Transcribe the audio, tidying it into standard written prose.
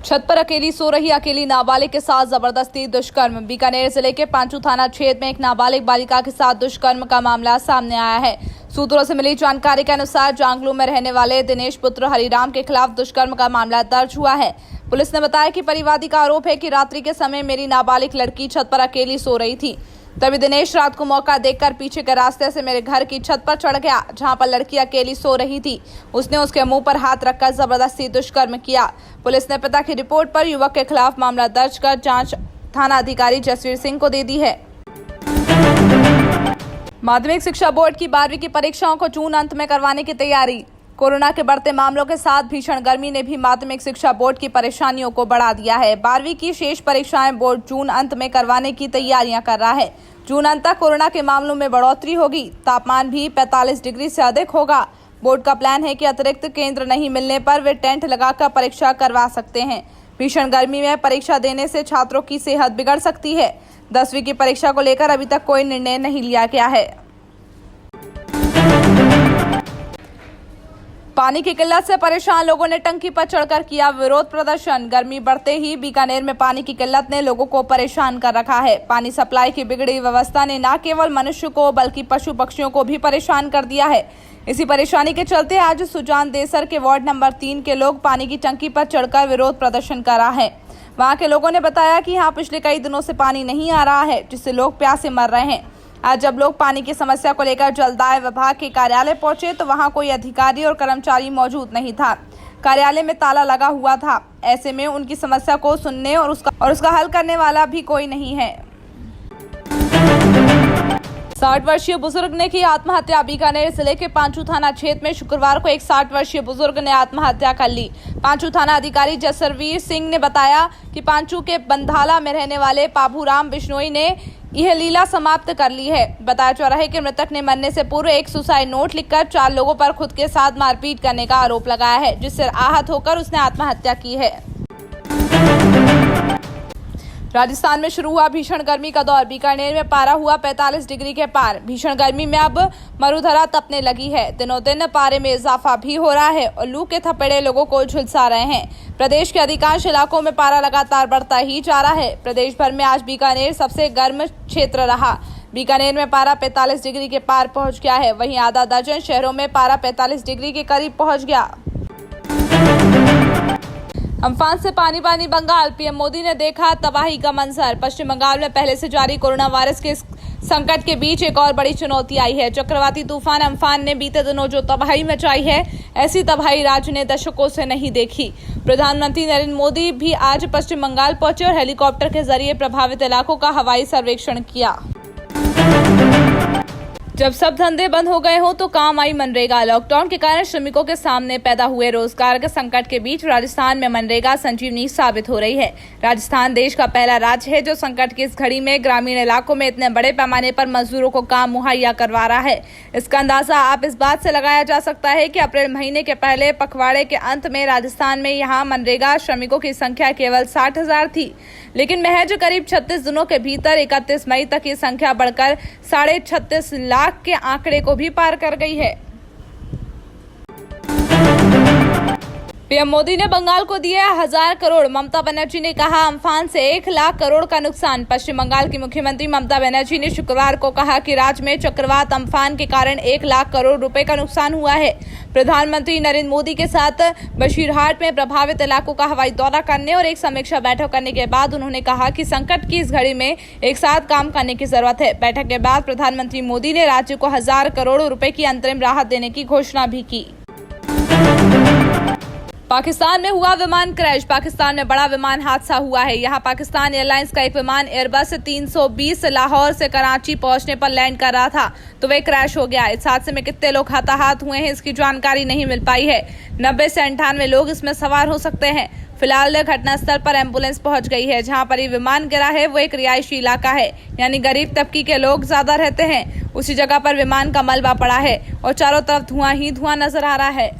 छत पर अकेली सो रही अकेली नाबालिग के साथ जबरदस्ती दुष्कर्म। बीकानेर जिले के पांचू थाना क्षेत्र में एक नाबालिग बालिका के साथ दुष्कर्म का मामला सामने आया है। सूत्रों से मिली जानकारी के अनुसार जांगलू में रहने वाले दिनेश पुत्र हरिराम के खिलाफ दुष्कर्म का मामला दर्ज हुआ है। पुलिस ने बताया कि परिवादी का आरोप है कि रात्रि के समय मेरी नाबालिग लड़की छत पर अकेली सो रही थी, तभी दिनेश रात को मौका देखकर पीछे के रास्ते से मेरे घर की छत पर चढ़ गया, जहां पर लड़की अकेली सो रही थी। उसने उसके मुंह पर हाथ रखकर जबरदस्ती दुष्कर्म किया। पुलिस ने पिता की रिपोर्ट पर युवक के खिलाफ मामला दर्ज कर जांच थाना अधिकारी जसवीर सिंह को दे दी है। माध्यमिक शिक्षा बोर्ड की 12वीं की परीक्षाओं को जून अंत में करवाने की तैयारी। कोरोना के बढ़ते मामलों के साथ भीषण गर्मी ने भी माध्यमिक शिक्षा बोर्ड की परेशानियों को बढ़ा दिया है। 12वीं की शेष परीक्षाएं बोर्ड जून अंत में करवाने की तैयारियां कर रहा है। जून अंत तक कोरोना के मामलों में बढ़ोतरी होगी, तापमान भी 45 डिग्री से अधिक होगा। बोर्ड का प्लान है कि अतिरिक्त केंद्र नहीं मिलने पर वे टेंट लगाकर परीक्षा करवा सकते हैं। भीषण गर्मी में परीक्षा देने से छात्रों की सेहत बिगड़ सकती है। 10वीं की परीक्षा को लेकर अभी तक कोई निर्णय नहीं लिया गया है। पानी की किल्लत से परेशान लोगों ने टंकी पर चढ़कर किया विरोध प्रदर्शन। गर्मी बढ़ते ही बीकानेर में पानी की किल्लत ने लोगों को परेशान कर रखा है। पानी सप्लाई की बिगड़ी व्यवस्था ने न केवल मनुष्य को बल्कि पशु पक्षियों को भी परेशान कर दिया है। इसी परेशानी के चलते आज सुजान देसर के वार्ड नंबर 3 के लोग पानी की टंकी पर चढ़कर विरोध प्रदर्शन कर रहा है। वहां के लोगों ने बताया कि यहाँ पिछले कई दिनों से पानी नहीं आ रहा है, जिससे लोग प्यासे मर रहे हैं। आज जब लोग पानी की समस्या को लेकर जलदाय विभाग के कार्यालय पहुंचे तो वहां कोई अधिकारी और कर्मचारी मौजूद नहीं था। कार्यालय में ताला लगा हुआ था। ऐसे में उनकी समस्या को सुनने और उसका हल करने वाला भी कोई नहीं है। 60 वर्षीय बुजुर्ग ने की आत्महत्या। बीकानेर जिले के पांचू थाना क्षेत्र में शुक्रवार को एक 60 वर्षीय बुजुर्ग ने आत्महत्या कर ली। पांचू थाना अधिकारी जसवीर सिंह ने बताया कि पांचू के बंधाला में रहने वाले पाभूराम बिश्नोई ने यह लीला समाप्त कर ली है। बताया जा रहा है कि मृतक ने मरने से पूर्व एक सुसाइड नोट लिखकर 4 लोगों पर खुद के साथ मारपीट करने का आरोप लगाया है, जिससे आहत होकर उसने आत्महत्या की है। राजस्थान में शुरू हुआ भीषण गर्मी का दौर। बीकानेर में पारा हुआ 45 डिग्री के पार। भीषण गर्मी में अब मरुधरा तपने लगी है। दिनों दिन पारे में इजाफा भी हो रहा है और लू के थपेड़े लोगों को झुलसा रहे हैं। प्रदेश के अधिकांश इलाकों में पारा लगातार बढ़ता ही जा रहा है। प्रदेश भर में आज बीकानेर सबसे गर्म क्षेत्र रहा। बीकानेर में पारा 45 डिग्री के पार पहुंच गया है। वहीं आधा दर्जन शहरों में पारा 45 डिग्री के करीब पहुंच गया। अम्फान से पानी पानी बंगाल। पीएम मोदी ने देखा तबाही का मंजर। पश्चिम बंगाल में पहले से जारी कोरोना वायरस के संकट के बीच एक और बड़ी चुनौती आई है। चक्रवाती तूफान अम्फान ने बीते दिनों जो तबाही मचाई है, ऐसी तबाही राज्य ने दशकों से नहीं देखी। प्रधानमंत्री नरेंद्र मोदी भी आज पश्चिम बंगाल पहुंचे और हेलीकॉप्टर के जरिए प्रभावित इलाकों का हवाई सर्वेक्षण किया। जब सब धंधे बंद हो गए हो तो काम आई मनरेगा। लॉकडाउन के कारण श्रमिकों के सामने पैदा हुए रोजगार के संकट के बीच राजस्थान में मनरेगा संजीवनी साबित हो रही है। राजस्थान देश का पहला राज्य है जो संकट की इस घड़ी में ग्रामीण इलाकों में इतने बड़े पैमाने पर मजदूरों को काम मुहैया करवा रहा है। इसका अंदाजा आप इस बात से लगाया जा सकता है कि अप्रैल महीने के पहले पखवाड़े के अंत में राजस्थान में यहाँ मनरेगा श्रमिकों की संख्या केवल 60,000 थी, लेकिन महज करीब 36 दिनों के भीतर 31 मई तक ये संख्या बढ़कर 36.5 लाख के आंकड़े को भी पार कर गई है। पीएम मोदी ने बंगाल को दिए 1000 करोड़। ममता बनर्जी ने कहा अम्फान से 1 लाख करोड़ का नुकसान। पश्चिम बंगाल की मुख्यमंत्री ममता बनर्जी ने शुक्रवार को कहा कि राज्य में चक्रवात अम्फान के कारण 1 लाख करोड़ रुपए का नुकसान हुआ है। प्रधानमंत्री नरेंद्र मोदी के साथ बशीरहाट में प्रभावित इलाकों का हवाई दौरा करने और एक समीक्षा बैठक करने के बाद उन्होंने कहा कि संकट की इस घड़ी में एक साथ काम करने की जरूरत है। बैठक के बाद प्रधानमंत्री मोदी ने राज्य को 1000 करोड़ रुपए की अंतरिम राहत देने की घोषणा भी की। पाकिस्तान में हुआ विमान क्रैश। पाकिस्तान में बड़ा विमान हादसा हुआ है। यहाँ पाकिस्तान एयरलाइंस का एक विमान एयरबस 320 लाहौर से कराची पहुंचने पर लैंड कर रहा था तो वह क्रैश हो गया। इस हादसे में कितने लोग हताहत हुए हैं इसकी जानकारी नहीं मिल पाई है। 90 से 98 लोग इसमें सवार हो सकते हैं। फिलहाल घटनास्थल पर एम्बुलेंस पहुंच गई है। जहां पर ये विमान गिरा है वो एक रिहायशी इलाका है, यानी गरीब तबके के लोग ज्यादा रहते हैं। उसी जगह पर विमान का मलबा पड़ा है और चारों तरफ धुआं ही धुआं नजर आ रहा है।